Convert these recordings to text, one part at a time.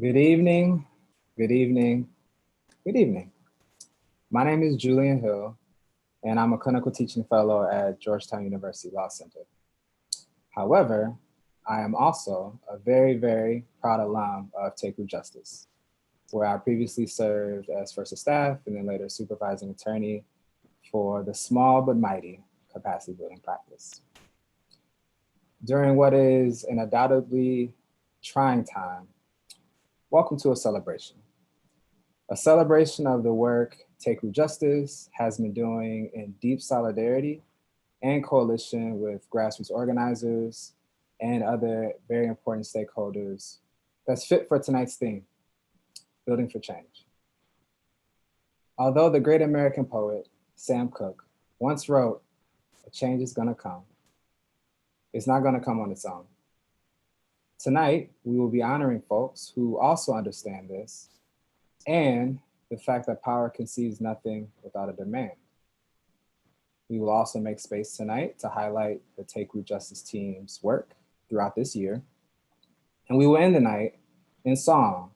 Good evening, good evening, good evening. My name is Julian Hill, and I'm a clinical teaching fellow at Georgetown University Law Center. However, I am also a very, very proud alum of TakeRoot Justice, where I previously served as first of staff and then later supervising attorney for the small but mighty capacity building practice. During what is an undoubtedly trying time, welcome to a celebration of the work TakeRoot Justice has been doing in deep solidarity and coalition with grassroots organizers and other very important stakeholders that's fit for tonight's theme, building for change. Although the great American poet, Sam Cooke, once wrote, "A change is gonna come. It's not gonna come on its own." Tonight, we will be honoring folks who also understand this and the fact that power conceives nothing without a demand. We will also make space tonight to highlight the TakeRoot Justice team's work throughout this year. And we will end the night in song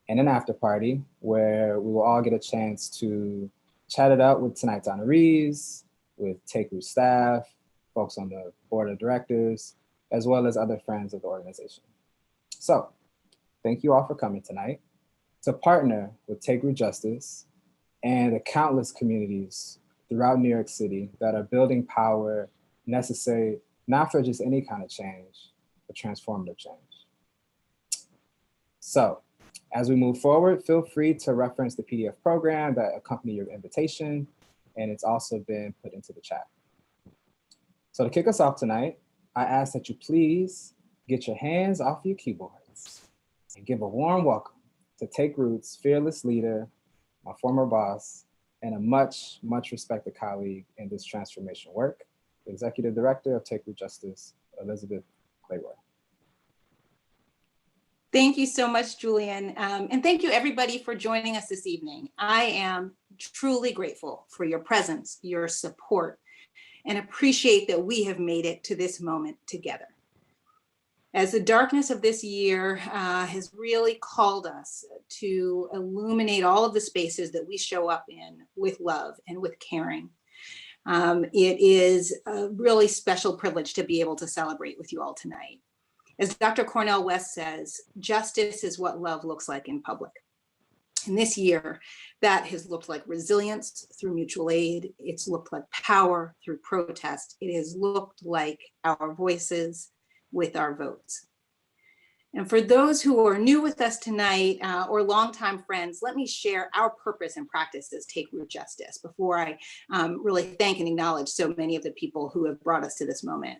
and an after party where we will all get a chance to chat it up with tonight's honorees, with TakeRoot staff, folks on the board of directors, as well as other friends of the organization. So thank you all for coming tonight to partner with TakeRoot Justice and the countless communities throughout New York City that are building power necessary, not for just any kind of change, but transformative change. So as we move forward, feel free to reference the PDF program that accompanied your invitation, and it's also been put into the chat. So to kick us off tonight, I ask that you please get your hands off your keyboards and give a warm welcome to TakeRoot's fearless leader, my former boss, and a much, much respected colleague in this transformation work, the Executive Director of TakeRoot Justice, Elizabeth Clayroy. Thank you so much, Julian. And thank you everybody for joining us this evening. I am truly grateful for your presence, your support, and appreciate that we have made it to this moment together. As the darkness of this year has really called us to illuminate all of the spaces that we show up in with love and with caring. It is a really special privilege to be able to celebrate with you all tonight. As Dr. Cornel West says, justice is what love looks like in public. And this year, that has looked like resilience through mutual aid. It's looked like power through protest. It has looked like our voices with our votes. And for those who are new with us tonight or longtime friends, let me share our purpose and practice as TakeRoot Justice before I really thank and acknowledge so many of the people who have brought us to this moment.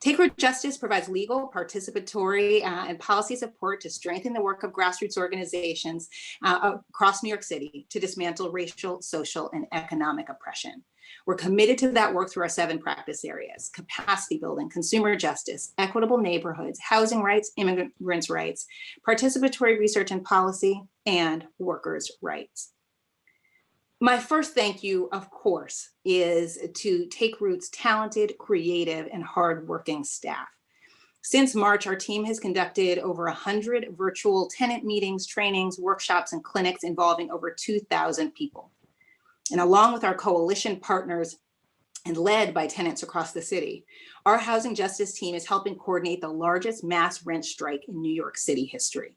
TakeRoot Justice provides legal, participatory, and policy support to strengthen the work of grassroots organizations across New York City to dismantle racial, social, and economic oppression. We're committed to that work through our 7 practice areas: capacity building, consumer justice, equitable neighborhoods, housing rights, immigrants' rights, participatory research and policy, and workers' rights. My first thank you, of course, is to TakeRoot's talented, creative, and hardworking staff. Since March, our team has conducted over 100 virtual tenant meetings, trainings, workshops, and clinics involving over 2,000 people. And along with our coalition partners and led by tenants across the city, our housing justice team is helping coordinate the largest mass rent strike in New York City history.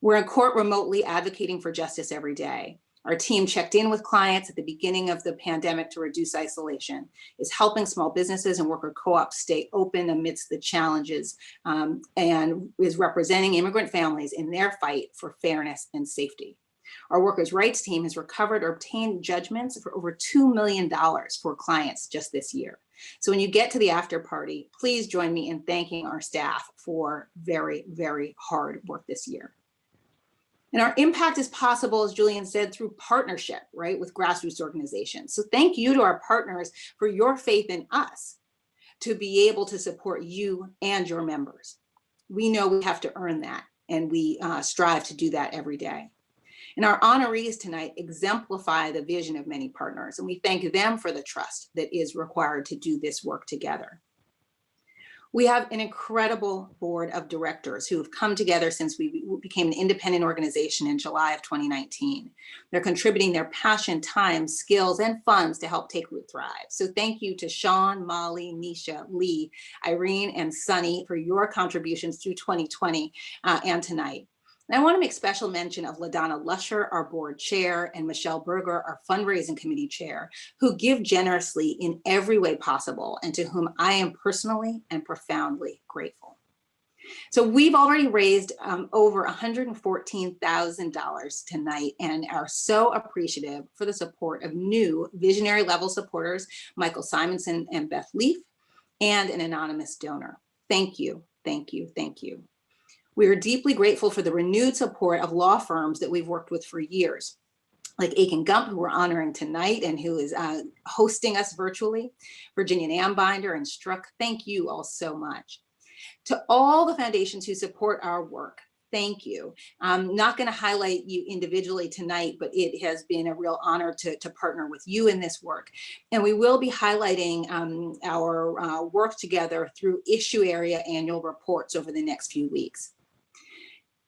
We're in court remotely advocating for justice every day. Our team checked in with clients at the beginning of the pandemic to reduce isolation, is helping small businesses and worker co-ops stay open amidst the challenges, and is representing immigrant families in their fight for fairness and safety. Our workers' rights team has recovered or obtained judgments for over $2 million for clients just this year. So when you get to the after party, please join me in thanking our staff for very, very hard work this year. And our impact is possible, as Julian said, through partnership, right, with grassroots organizations. So thank you to our partners for your faith in us to be able to support you and your members. We know we have to earn that, and we strive to do that every day. And our honorees tonight exemplify the vision of many partners, and we thank them for the trust that is required to do this work together. We have an incredible board of directors who have come together since we became an independent organization in July of 2019. They're contributing their passion, time, skills, and funds to help TakeRoot thrive. So thank you to Sean, Molly, Nisha, Lee, Irene, and Sonny for your contributions through 2020 and tonight. And I want to make special mention of LaDonna Lusher, our board chair, and Michelle Berger, our fundraising committee chair, who give generously in every way possible and to whom I am personally and profoundly grateful. So we've already raised over $114,000 tonight and are so appreciative for the support of new visionary level supporters, Michael Simonson and Beth Leaf, and an anonymous donor. Thank you, thank you, thank you. We are deeply grateful for the renewed support of law firms that we've worked with for years, like Akin Gump, who we're honoring tonight and who is hosting us virtually, Virginia Ambinder and Struck. Thank you all so much. To all the foundations who support our work, thank you. I'm not going to highlight you individually tonight, but it has been a real honor to partner with you in this work. And we will be highlighting our work together through issue area annual reports over the next few weeks.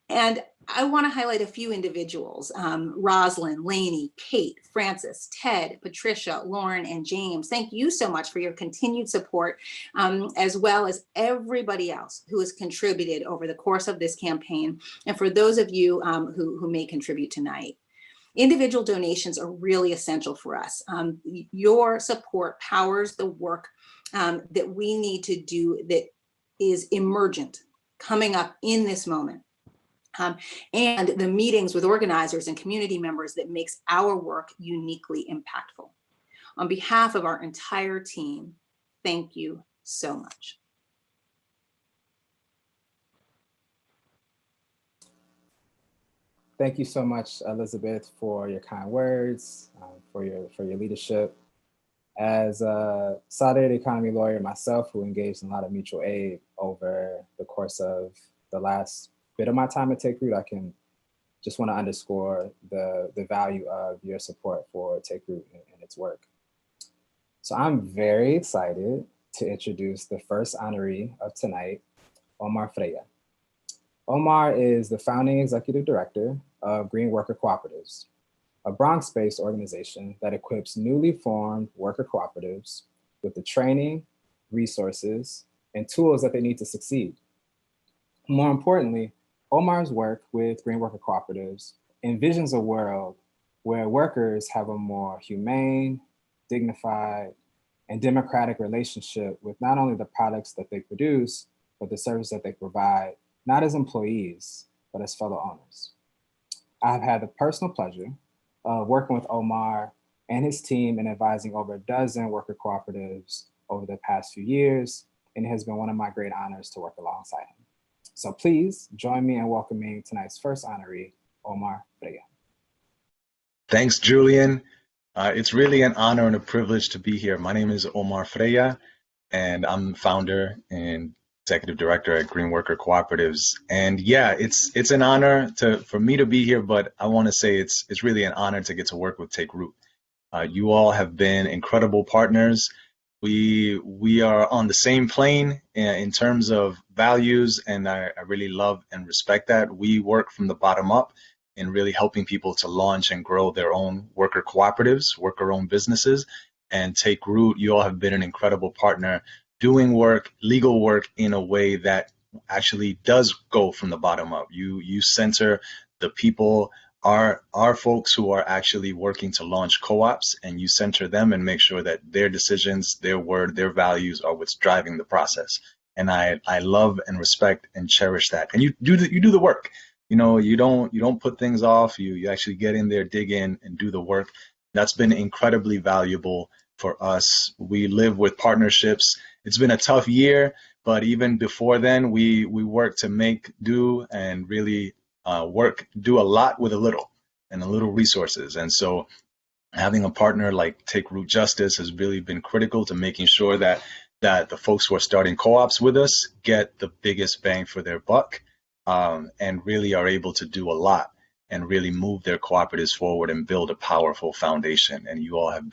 And I want to highlight a few individuals: Roslyn, Lainey, Kate, Francis, Ted, Patricia, Lauren, and James. Thank you so much for your continued support, as well as everybody else who has contributed over the course of this campaign, and for those of you who may contribute tonight. Individual donations are really essential for us. Your support powers the work that we need to do that is emergent, coming up in this moment. And the meetings with organizers and community members that makes our work uniquely impactful. On behalf of our entire team, thank you so much. Thank you so much, Elizabeth, for your kind words, for your leadership. As a solidarity economy lawyer myself, who engaged in a lot of mutual aid over the course of the last bit of my time at TakeRoot, I can just want to underscore the value of your support for TakeRoot and its work. So I'm very excited to introduce the first honoree of tonight, Omar Freilla. Omar is the founding executive director of Green Worker Cooperatives, a Bronx-based organization that equips newly formed worker cooperatives with the training, resources, and tools that they need to succeed. More importantly, Omar's work with Green Worker Cooperatives envisions a world where workers have a more humane, dignified, and democratic relationship with not only the products that they produce, but the service that they provide, not as employees, but as fellow owners. I've had the personal pleasure of working with Omar and his team in advising over a dozen worker cooperatives over the past few years, and it has been one of my great honors to work alongside him. So please join me in welcoming tonight's first honoree, Omar Freilla. Thanks, Julian. It's really an honor and a privilege to be here. My name is Omar Freilla, and I'm founder and executive director at Green Worker Cooperatives. And yeah, it's an honor for me to be here, but I want to say it's really an honor to get to work with TakeRoot. You all have been incredible partners. We are on the same plane in terms of values, and I really love and respect that. We work from the bottom up in really helping people to launch and grow their own worker cooperatives, worker-owned businesses, and TakeRoot. You all have been an incredible partner doing work, legal work, in a way that actually does go from the bottom up. You center the people, our folks who are actually working to launch co-ops, and you center them and make sure that their decisions, their word, their values are what's driving the process. And I love and respect and cherish that. And you do the work. You know, you don't put things off. You actually get in there, dig in, and do the work. That's been incredibly valuable for us. We live with partnerships. It's been a tough year, but even before then, we work to make do and really do a lot with a little resources. And so having a partner like TakeRoot Justice has really been critical to making sure that the folks who are starting co-ops with us get the biggest bang for their buck, and really are able to do a lot and really move their cooperatives forward and build a powerful foundation. And you all have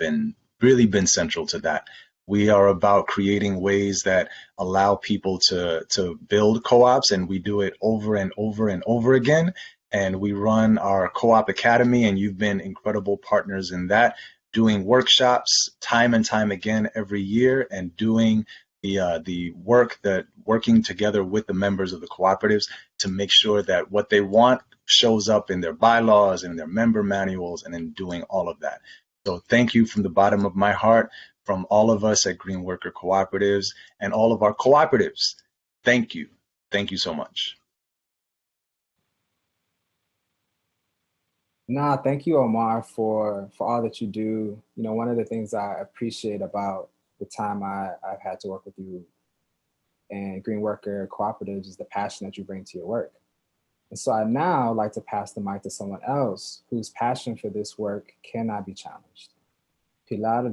really been central to that. We are about creating ways that allow people to build co-ops, and we do it over and over and over again. And we run our Co-op Academy, and you've been incredible partners in that, doing workshops time and time again every year, and doing the work working together with the members of the cooperatives to make sure that what they want shows up in their bylaws and their member manuals, and in doing all of that. So thank you from the bottom of my heart, from all of us at Green Worker Cooperatives and all of our cooperatives. Thank you. Thank you so much. Nah, thank you, Omar, for all that you do. You know, one of the things I appreciate about the time I've had to work with you and Green Worker Cooperatives is the passion that you bring to your work. And so I now like to pass the mic to someone else whose passion for this work cannot be challenged. Pilar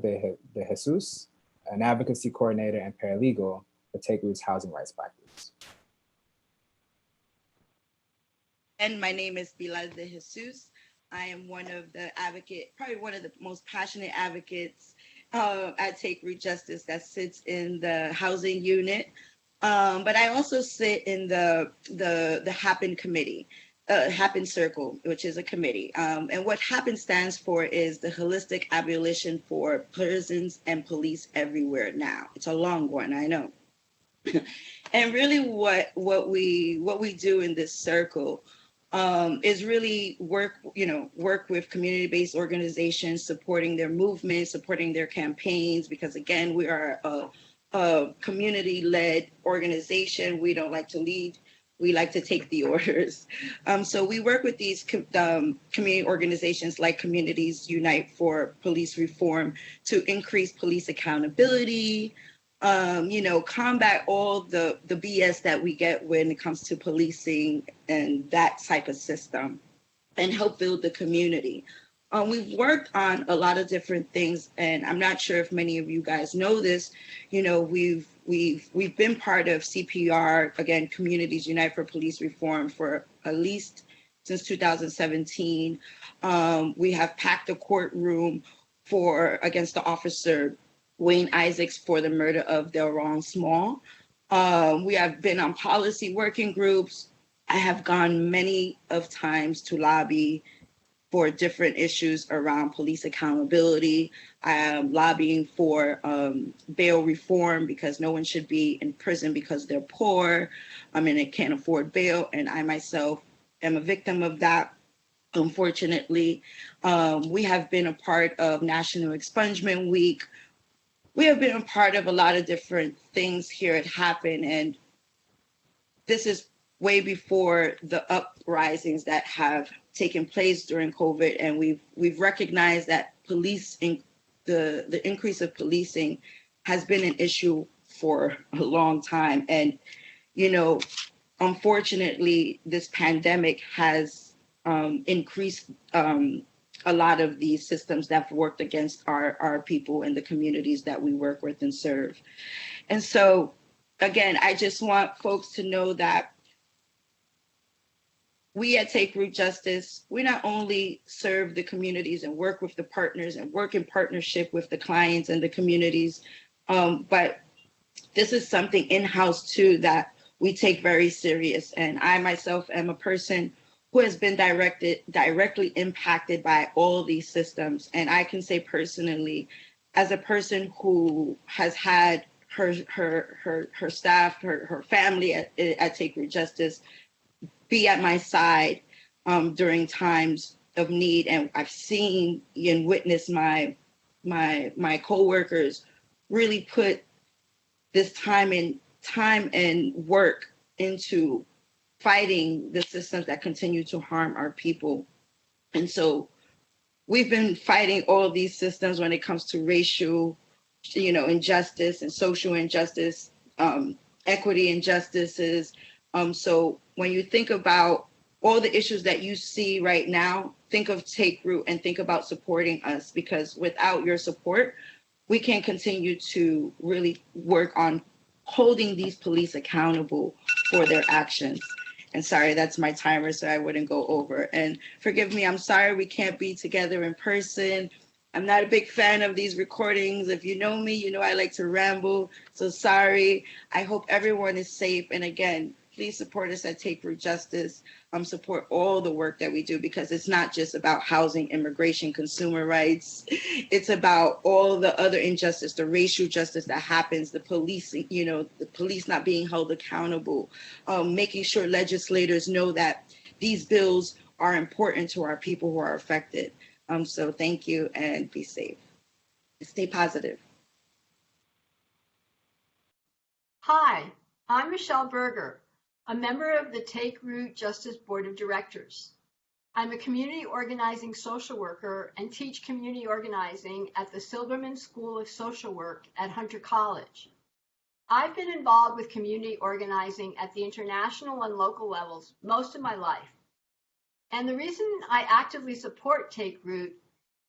DeJesus, an advocacy coordinator and paralegal for TakeRoot's housing rights practice. My name is Pilar DeJesus. I am one of the probably one of the most passionate advocates at TakeRoot Justice that sits in the housing unit. But I also sit in the Happen committee, Happen Circle, which is a committee. And what Happen stands for is the Holistic Abolition for Prisons and Police Everywhere Now. It's a long one, I know. And really what we do in this circle is really work with community-based organizations, supporting their movements, supporting their campaigns, because again, we are a community-led organization. We don't like to lead, we like to take the orders. So we work with these community organizations like Communities Unite for Police Reform to increase police accountability, combat all the BS that we get when it comes to policing and that type of system, and help build the community. We've worked on a lot of different things, and I'm not sure if many of you guys know this. We've been part of CPR, again, Communities Unite for Police Reform, for at least since 2017. We have packed the courtroom against the officer Wayne Isaacs for the murder of Delron Small. We have been on policy working groups. I have gone many of times to lobby for different issues around police accountability. I am lobbying for bail reform, because no one should be in prison because they're poor and they can't afford bail. And I myself am a victim of that, unfortunately. We have been a part of National Expungement Week. We have been a part of a lot of different things here at Happen, and this is way before the uprisings that have taken place during COVID. And we've recognized that the increase of policing has been an issue for a long time. And, unfortunately, this pandemic has increased a lot of these systems that have worked against our people and the communities that we work with and serve. And so, again, I just want folks to know that we at TakeRoot Justice, we not only serve the communities and work with the partners and work in partnership with the clients and the communities, but this is something in-house too that we take very serious. And I myself am a person who has been directly impacted by all these systems. And I can say personally, as a person who has had her staff, her family at TakeRoot Justice be at my side during times of need, and I've seen and witnessed my coworkers really put this time and work into fighting the systems that continue to harm our people. And so we've been fighting all of these systems when it comes to racial, injustice and social injustice, equity injustices. So when you think about all the issues that you see right now, think of TakeRoot and think about supporting us, because without your support, we can't continue to really work on holding these police accountable for their actions. And sorry, that's my timer, so I wouldn't go over. And forgive me, I'm sorry we can't be together in person. I'm not a big fan of these recordings. If you know me, you know I like to ramble. So sorry. I hope everyone is safe. And again, please support us at TakeRoot Justice. Support all the work that we do, because it's not just about housing, immigration, consumer rights. It's about all the other injustice, the racial justice that happens, the policing, the police not being held accountable, making sure legislators know that these bills are important to our people who are affected. So thank you, and be safe. Stay positive. Hi, I'm Michelle Berger, a member of the TakeRoot Justice Board of Directors. I'm a community organizing social worker and teach community organizing at the Silberman School of Social Work at Hunter College. I've been involved with community organizing at the international and local levels most of my life. And the reason I actively support TakeRoot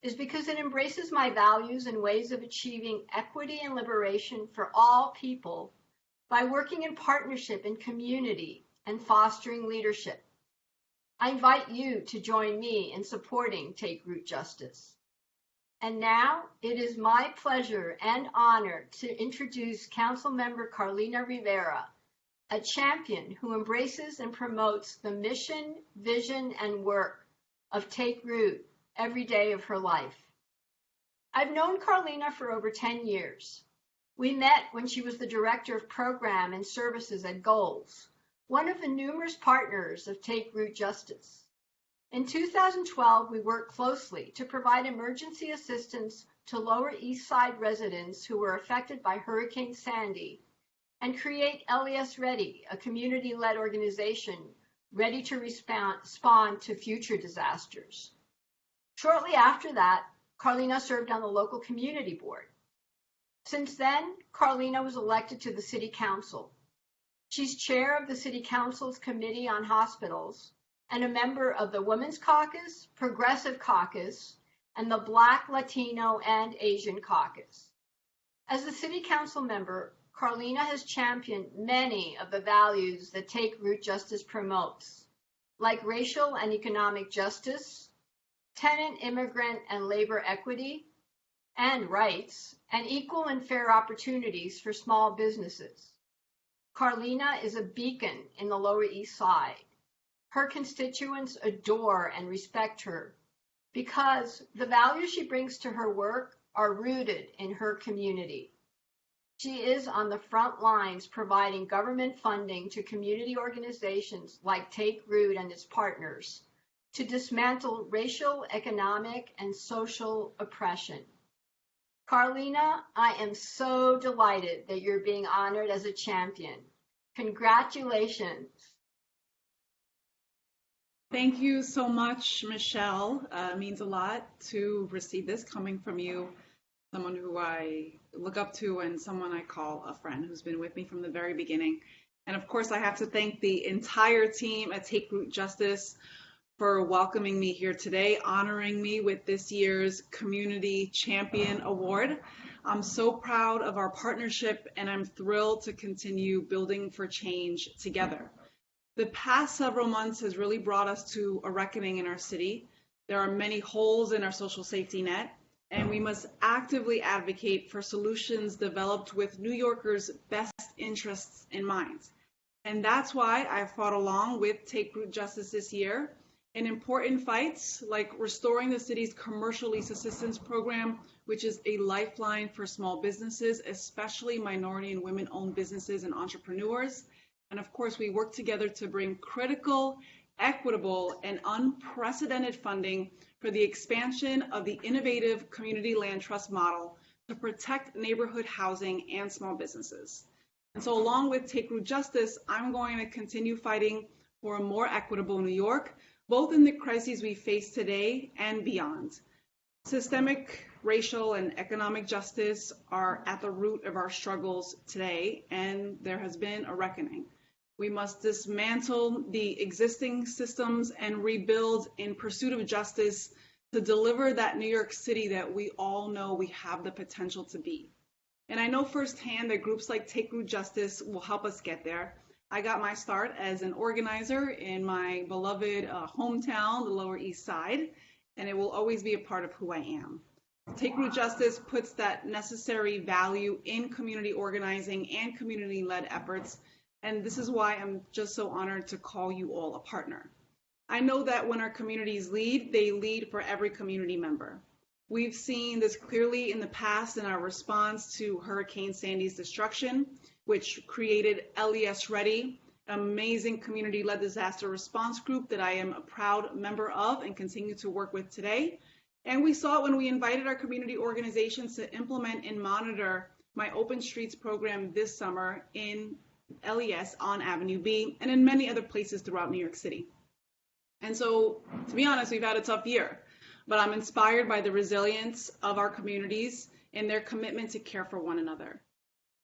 is because it embraces my values and ways of achieving equity and liberation for all people by working in partnership and community and fostering leadership. I invite you to join me in supporting TakeRoot Justice. And now it is my pleasure and honor to introduce Councilmember Carlina Rivera, a champion who embraces and promotes the mission, vision, and work of TakeRoot every day of her life. I've known Carlina for over 10 years. We met when she was the Director of Program and Services at Goals, one of the numerous partners of TakeRoot Justice. In 2012, we worked closely to provide emergency assistance to Lower East Side residents who were affected by Hurricane Sandy and create LES Ready, a community-led organization ready to respond to future disasters. Shortly after that, Carlina served on the local community board. Since then, Carlina was elected to the City Council. She's chair of the City Council's Committee on Hospitals and a member of the Women's Caucus, Progressive Caucus, and the Black, Latino, and Asian Caucus. As the City Council member, Carlina has championed many of the values that TakeRoot Justice promotes, like racial and economic justice, tenant, immigrant, and labor equity, and rights, and equal and fair opportunities for small businesses. Carlina is a beacon in the Lower East Side. Her constituents adore and respect her because the values she brings to her work are rooted in her community. She is on the front lines providing government funding to community organizations like TakeRoot and its partners to dismantle racial, economic, and social oppression. Carlina, I am so delighted that you're being honored as a champion. Congratulations. Thank you so much, Michelle. It means a lot to receive this coming from you, someone who I look up to and someone I call a friend who's been with me from the very beginning. And of course, I have to thank the entire team at TakeRoot Justice for welcoming me here today, honoring me with this year's Community Champion Award. I'm so proud of our partnership and I'm thrilled to continue building for change together. The past several months has really brought us to a reckoning in our city. There are many holes in our social safety net, and we must actively advocate for solutions developed with New Yorkers' best interests in mind. And that's why I fought along with TakeRoot Justice this year in important fights like restoring the city's commercial lease assistance program, which is a lifeline for small businesses, especially minority and women-owned businesses and entrepreneurs. And of course, we work together to bring critical, equitable, and unprecedented funding for the expansion of the innovative community land trust model to protect neighborhood housing and small businesses. And so along with TakeRoot Justice, I'm going to continue fighting for a more equitable New York, both in the crises we face today and beyond. Systemic racial and economic justice are at the root of our struggles today, and there has been a reckoning. We must dismantle the existing systems and rebuild in pursuit of justice to deliver that New York City that we all know we have the potential to be. And I know firsthand that groups like TakeRoot Justice will help us get there. I got my start as an organizer in my beloved hometown, the Lower East Side, and it will always be a part of who I am. TakeRoot Justice puts that necessary value in community organizing and community-led efforts, and this is why I'm just so honored to call you all a partner. I know that when our communities lead, they lead for every community member. We've seen this clearly in the past in our response to Hurricane Sandy's destruction, which created LES Ready, an amazing community-led disaster response group that I am a proud member of and continue to work with today. And we saw it when we invited our community organizations to implement and monitor my Open Streets program this summer in LES on Avenue B and in many other places throughout New York City. And so, to be honest, we've had a tough year, but I'm inspired by the resilience of our communities and their commitment to care for one another.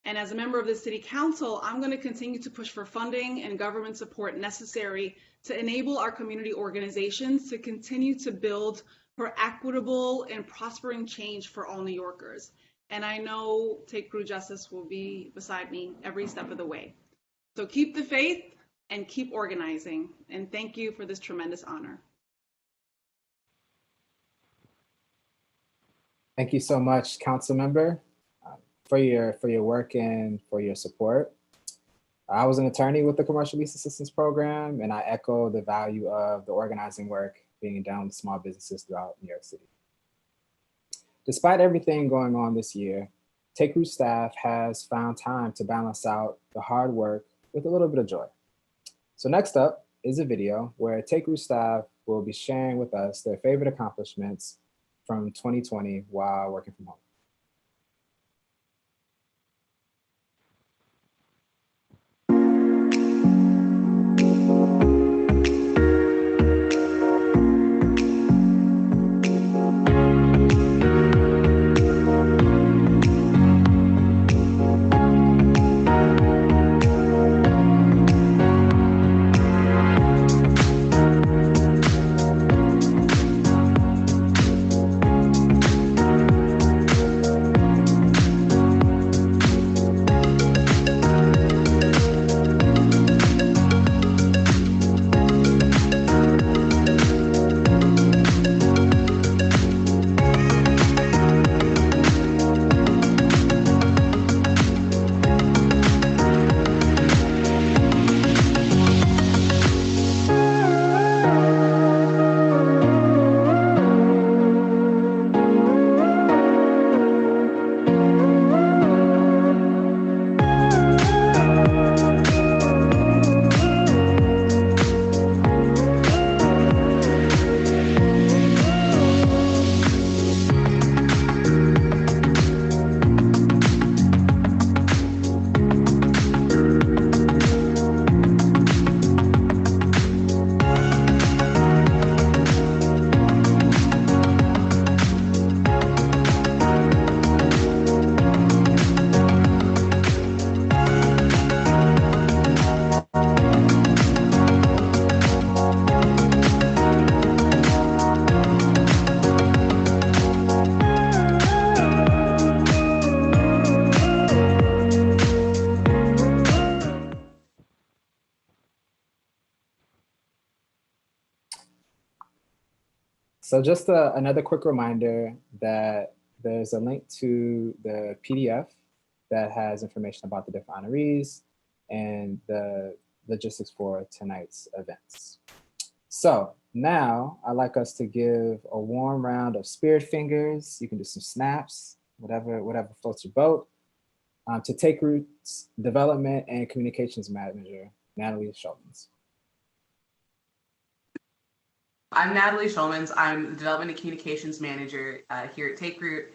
And as a member of the City Council, I'm going to continue to push for funding and government support necessary to enable our community organizations to continue to build for equitable and prospering change for all New Yorkers. And I know TakeRoot Justice will be beside me every step of the way. So keep the faith, and keep organizing. And thank you for this tremendous honor. Thank you so much, Council Member, for your work and for your support. I was an attorney with the Commercial Lease Assistance Program, and I echo the value of the organizing work being done with small businesses throughout New York City. Despite everything going on this year, TakeRoot staff has found time to balance out the hard work with a little bit of joy. So next up is a video where TakeRoot staff will be sharing with us their favorite accomplishments from 2020 while working from home. So just another quick reminder that there's a link to the PDF that has information about the different honorees and the logistics for tonight's events. So now I'd like us to give a warm round of spirit fingers. You can do some snaps, whatever floats your boat, to TakeRoot's Development and Communications Manager, Natalie Schulmonds. I'm Natalie Schulmonds. I'm the Development and Communications Manager here at TakeRoot.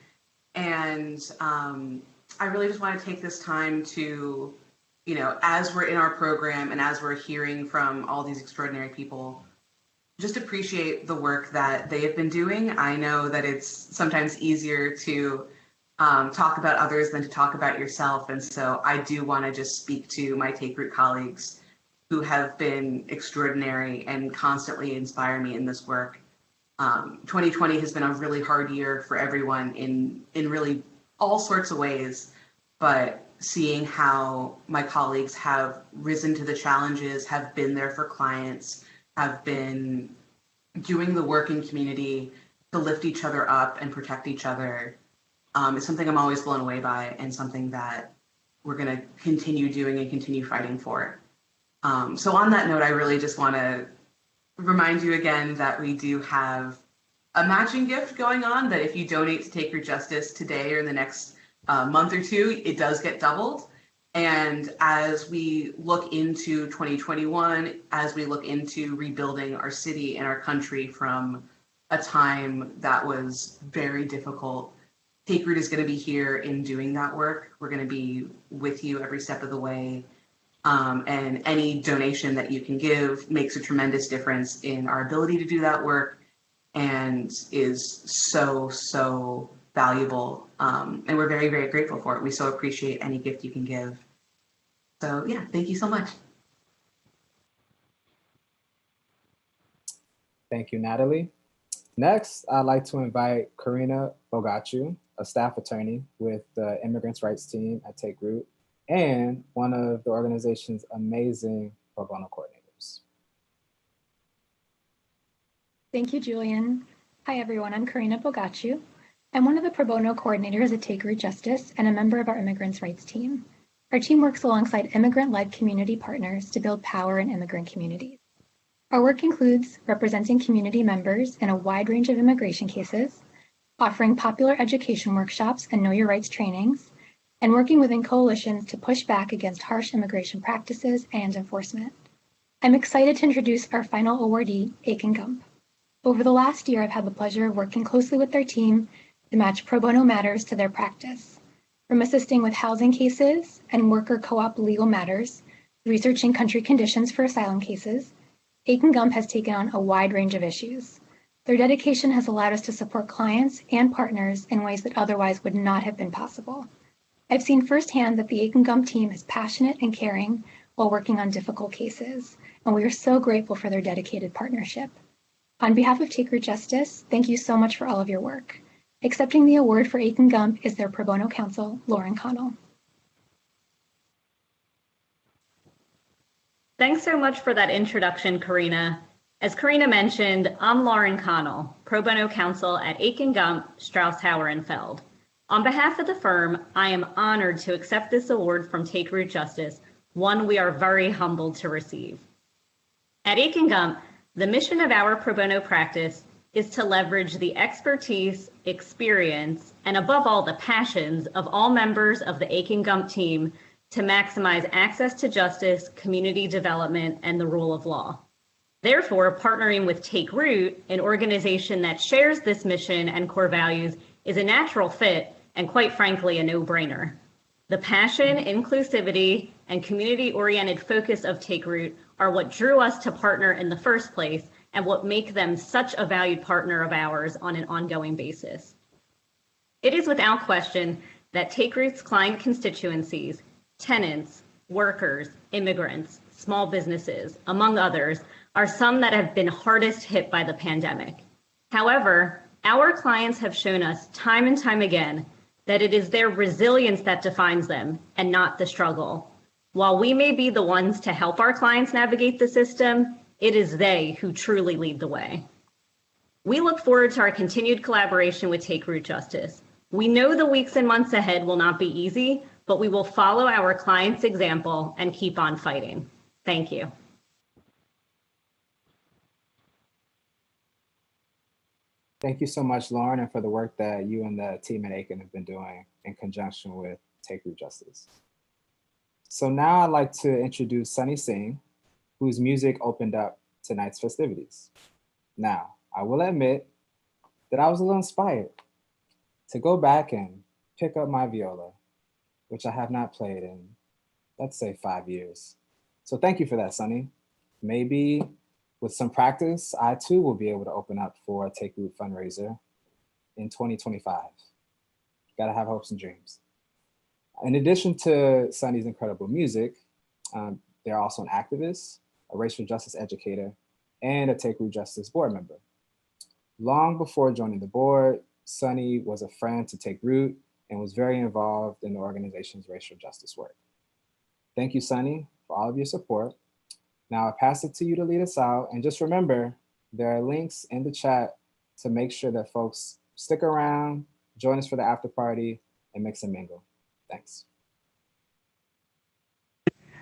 And I really just want to take this time to, as we're in our program and as we're hearing from all these extraordinary people, just appreciate the work that they have been doing. I know that it's sometimes easier to talk about others than to talk about yourself. And so I do want to just speak to my TakeRoot colleagues who have been extraordinary and constantly inspire me in this work. 2020 has been a really hard year for everyone in really all sorts of ways, but seeing how my colleagues have risen to the challenges, have been there for clients, have been doing the work in community to lift each other up and protect each other is something I'm always blown away by and something that we're going to continue doing and continue fighting for. So on that note, I really just want to remind you again that we do have a matching gift going on, that if you donate to TakeRoot Justice today or in the next month or two, it does get doubled. And as we look into 2021, as we look into rebuilding our city and our country from a time that was very difficult, TakeRoot is going to be here in doing that work. We're going to be with you every step of the way. And any donation that you can give makes a tremendous difference in our ability to do that work and is so, so valuable. And we're very, very grateful for it. We so appreciate any gift you can give. So yeah, thank you so much. Thank you, Natalie. Next, I'd like to invite Carlina Bogachu, a staff attorney with the Immigrants' Rights Team at TakeRoot, and one of the organization's amazing pro bono coordinators. Thank you, Julian. Hi, everyone. I'm Carlina. I'm one of the pro bono coordinators at TakeRoot Justice and a member of our immigrants' rights team. Our team works alongside immigrant-led community partners to build power in immigrant communities. Our work includes representing community members in a wide range of immigration cases, offering popular education workshops and know your rights trainings, and working within coalitions to push back against harsh immigration practices and enforcement. I'm excited to introduce our final awardee, Akin Gump. Over the last year, I've had the pleasure of working closely with their team to match pro bono matters to their practice. From assisting with housing cases and worker co-op legal matters, researching country conditions for asylum cases, Akin Gump has taken on a wide range of issues. Their dedication has allowed us to support clients and partners in ways that otherwise would not have been possible. I've seen firsthand that the Akin Gump team is passionate and caring while working on difficult cases, and we are so grateful for their dedicated partnership. On behalf of TakeRoot Justice, thank you so much for all of your work. Accepting the award for Akin Gump is their pro bono counsel, Lauren Connell. Thanks so much for that introduction, Carlina. As Carlina mentioned, I'm Lauren Connell, pro bono counsel at Akin Gump, Strauss, Hauer, and Feld. On behalf of the firm, I am honored to accept this award from TakeRoot Justice, one we are very humbled to receive. At Akin Gump, the mission of our pro bono practice is to leverage the expertise, experience, and above all, the passions of all members of the Akin Gump team to maximize access to justice, community development, and the rule of law. Therefore, partnering with TakeRoot, an organization that shares this mission and core values, is a natural fit and, quite frankly, a no-brainer. The passion, inclusivity, and community-oriented focus of TakeRoot are what drew us to partner in the first place and what make them such a valued partner of ours on an ongoing basis. It is without question that TakeRoot's client constituencies, tenants, workers, immigrants, small businesses, among others, are some that have been hardest hit by the pandemic. However, our clients have shown us time and time again that it is their resilience that defines them and not the struggle. While we may be the ones to help our clients navigate the system, it is they who truly lead the way. We look forward to our continued collaboration with TakeRoot Justice. We know the weeks and months ahead will not be easy, but we will follow our clients' example and keep on fighting. Thank you. Thank you so much, Lauren, and for the work that you and the team at Akin have been doing in conjunction with TakeRoot Justice. So now I'd like to introduce Sonny Singh, whose music opened up tonight's festivities. Now, I will admit that I was a little inspired to go back and pick up my viola, which I have not played in, let's say, 5 years. So thank you for that, Sonny. Maybe with some practice, I too will be able to open up for a TakeRoot fundraiser in 2025. Gotta have hopes and dreams. In addition to Sonny's incredible music, they're also an activist, a racial justice educator, and a TakeRoot Justice board member. Long before joining the board, Sonny was a friend to TakeRoot and was very involved in the organization's racial justice work. Thank you, Sonny, for all of your support. Now I pass it to you to lead us out. And just remember, there are links in the chat to make sure that folks stick around, join us for the after party, and mix and mingle. Thanks.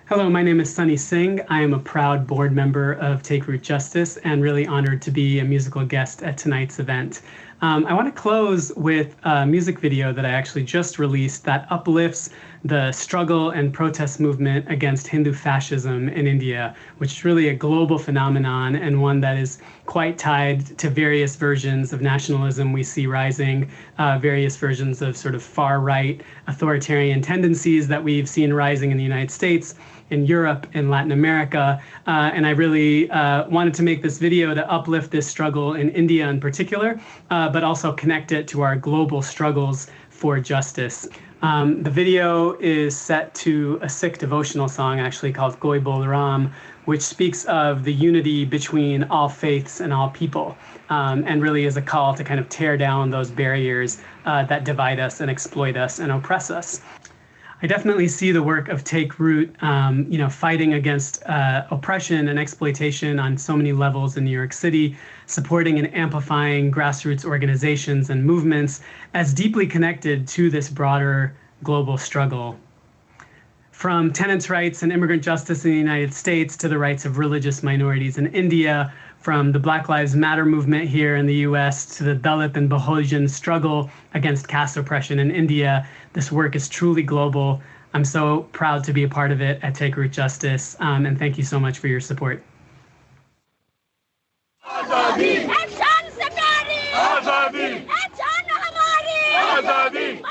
Hello, my name is Sonny Singh. I am a proud board member of TakeRoot Justice and really honored to be a musical guest at tonight's event. I want to close with a music video that I actually just released that uplifts the struggle and protest movement against Hindu fascism in India, which is really a global phenomenon and one that is quite tied to various versions of nationalism we see rising, various versions of sort of far-right authoritarian tendencies that we've seen rising in the United States, in Europe, in Latin America, and I really wanted to make this video to uplift this struggle in India in particular, but also connect it to our global struggles for justice. The video is set to a Sikh devotional song actually called Koi Bol Ram, which speaks of the unity between all faiths and all people, and really is a call to kind of tear down those barriers that divide us and exploit us and oppress us. I definitely see the work of TakeRoot, fighting against oppression and exploitation on so many levels in New York City, supporting and amplifying grassroots organizations and movements as deeply connected to this broader global struggle. From tenants' rights and immigrant justice in the United States to the rights of religious minorities in India, from the Black Lives Matter movement here in the US to the Dalit and Bahujan struggle against caste oppression in India, this work is truly global. I'm so proud to be a part of it at TakeRoot Justice, and thank you so much for your support. Azadi! Azadi! Azadi!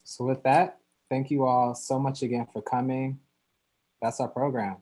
So with that, thank you all so much again for coming. That's our program.